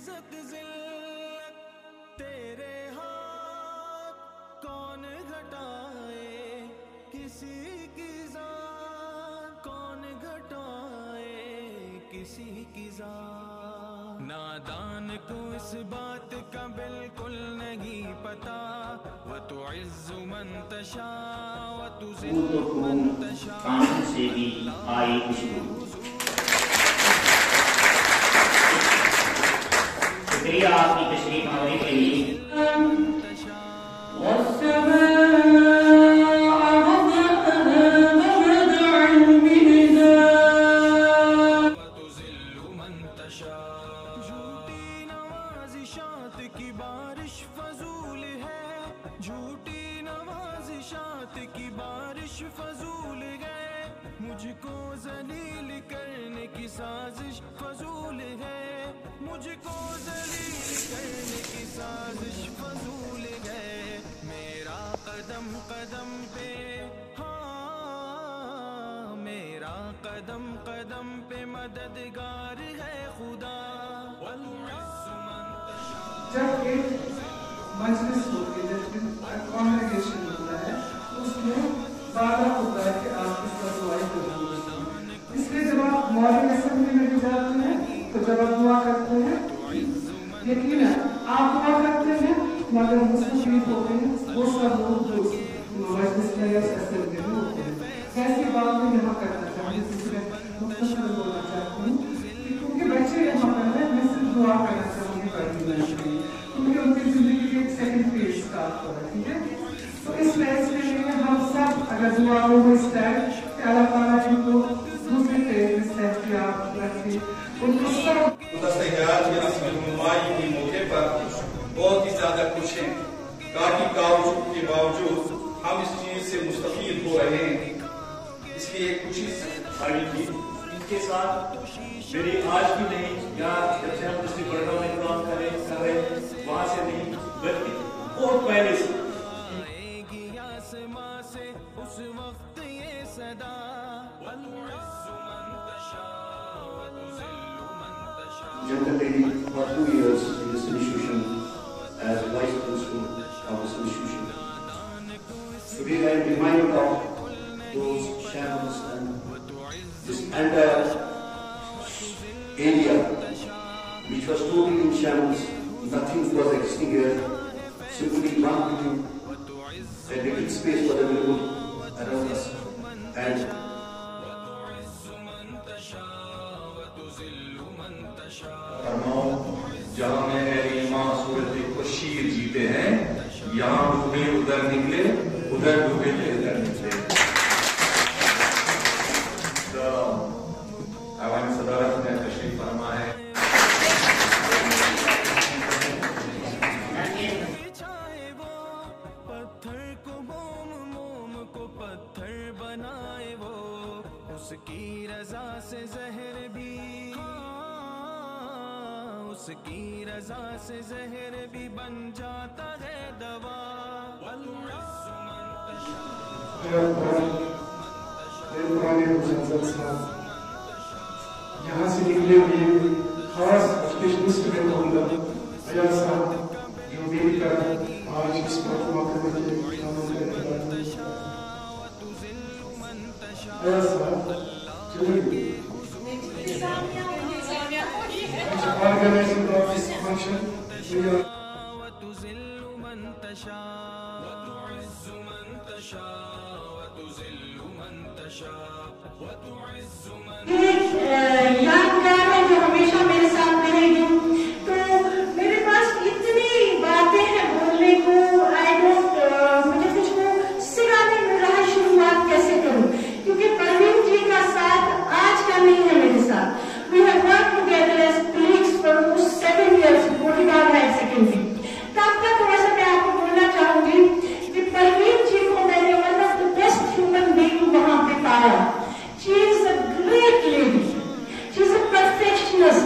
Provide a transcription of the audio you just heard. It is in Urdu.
عزت ذلت تیرے ہاتھ کون گھٹائے کسی کی ذات کون گھٹائے کسی کی ذات نادان کو اس بات کا بالکل نہیں پتا وَتُعِزُّ مَن تَشَاءُ وَتُذِلُّ مَن تَشَاءُ کان سے بھی آئی خوشبو شکریہ آپ کی تشریف آوری کے لیے جھوٹی نوازشات کی بارش فضول ہے جھوٹی نوازشات کی بارش فضول ہے مجھ کو ذلیل کرنے کی سازش فضول ہے مجھ کو ذلیل کرنے کی سازش فضول ہے میرا قدم قدم پہ ہاں میرا قدم قدم پہ مددگار ہے خدا جب ایک مجلس ہوتی ہے جب کانگریگیشن ہوتا ہے اس میں وعدہ ہوتا ہے کہ آپ اس کا دعائی کریں اس لیے جب آپ مارننگ اسمبلی میں بھی جاتے ہیں تو جب آپ دعا کرتے ہیں یقین ہے آپ دعا کرتے ہیں مگر مستفید ہوتے ہیں وہ سب لوگ جو مجلس میں یا اسمبلی میں ہوتے ہیں ایسی بات میں یہاں کرنا چاہوں جس میں مختصر بولنا چاہتی ہوں کیونکہ بچے یہاں پر ہیں میں صرف دعا کرنا چاہوں گی پڑھنے میں کیونکہ ان کی زندگی کی ایک سیکنڈ پیج اسٹارٹ ہو رہا ہے ٹھیک ہے تو اس فیصلے میں ہم سب اگر دعا ہو وہ اسٹیپ کہ اللہ تعالیٰ جن کو دوسرے پیج میں صحتیاب رکھے ان کو سب متحدات کی اصل رہنمائی کے موقع پر بہت ہی زیادہ خوش ہیں کافی کاوشوں کے باوجود ہم اس چیز سے مستفید ہو رہے ہیں اس لیے خوشی آئی تھی ان کے ساتھ میری آج بھی نہیں یا جب سے ہم دوسری برڈوں میں کام کر رہے ہیں وہاں سے نہیں بلکہ بہت پہلے سے اس وقت یہ صدا Gentle lady, for 2 years in this institution as vice principal of this institution. Today I am reminded of those shambles and this entire area which was totally in shambles. Nothing was existing here. Simply one building, a little space for the neighborhood around us. And فرماؤ جہاں میں اہل ایمان صورت خوشیر جیتے ہیں یہاں ڈوبے ادھر نکلے ادھر ڈوبے تھے ادھر نکلے عوامی صدارت میں تشریف فرما ہے پتھر کو موم موم کو پتھر بنائے وہ اس کی رضا سے زہر بھی اس کی رضا سے زہر بھی بن جاتا ہے دوا یہاں سے نکلے ہوئے خاص اسپیشلسٹ میں کہوں گا ایاز صاحب جو مل کر آج اس موقع کرنے کے کاموں میں ایاز صاحب چلیے organizing of this function. We are وتذل من تشاء وتعز من تشاء وتذل من تشاء وتعز من یادگار ہے جو ہمیشہ میرے ساتھ رہے گی تو میرے پاس اتنی باتیں ہیں بولنے کو مجھے کچھ کو سرا نہیں مل رہا شروعات کیسے کروں کیونکہ پروین جی کا ساتھ آج کا نہیں ہے میرے ساتھ We have worked together as colleagues for almost 7 years before we got higher secondary. تب کا تھوڑا سا میں آپ کو بولنا چاہوں گی کہ پروین جی کو میں نے one of the best human being وہاں پہ پایا. She is a great lady. She is a perfectionist.